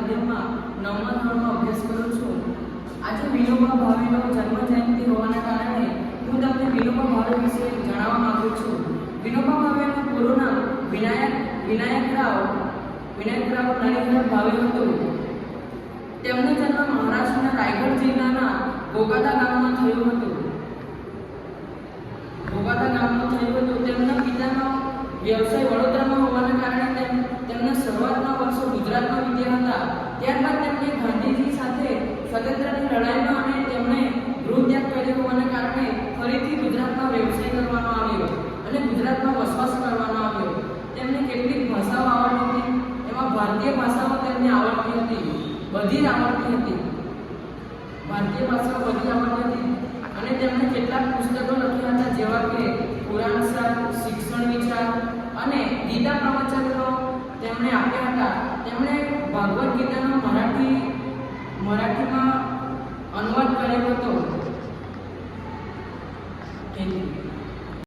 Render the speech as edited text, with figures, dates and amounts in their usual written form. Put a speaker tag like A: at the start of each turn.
A: માધ્યમમાં 9મા ધોરણમાં અભ્યાસ કરું છું. આજે વિનોબા ભાવેનો જન્મ જયંતિ હોવાના કારણે હું તમને વિનોબા ભાવે વિશે જણાવવા માંગુ છું. વિનોબા ભાવેનું પૂરું નામ વિનાયકરાવ નરેન્દ્ર ભાવે હતું. તેમનો જન્મ મહારાષ્ટ્રના રાયગઢ જિલ્લાના બોગાદા ગામમાં થયો હતો. તેમના પિતાનો વ્યવસાય વડોદરામાં હોવાના કારણે તેમના શરૂઆતના વર્ષો ગુજરાતમાં વીત્યા હતા. ત્યારબાદ તેમણે ગાંધીજી સાથે સ્વતંત્રતાની લડાઈમાં અને તેમણે ગૃહત્યાગ કર્યો હોવાના કારણે ફરીથી ગુજરાતમાં વ્યવસાય કરવાનો આવ્યો અને ગુજરાતમાં વસવાટ કરવાનો આવ્યો. તેમને કેટલીક ભાષાઓ આવડતી હતી. એમાં ભારતીય ભાષાઓ તેમને આવડતી હતી, બધી જ આવડતી હતી. અને તેમણે કેટલાક પુસ્તકો લખ્યા હતા, જેવા કે પુરાણ સાર, શિક્ષણ વિચાર અને ગીતા પ્રવચનો તેમણે આપ્યા હતા. તેમણે ભાગવદ ગીતાનો મરાઠીમાં અનુવાદ કર્યો હતો.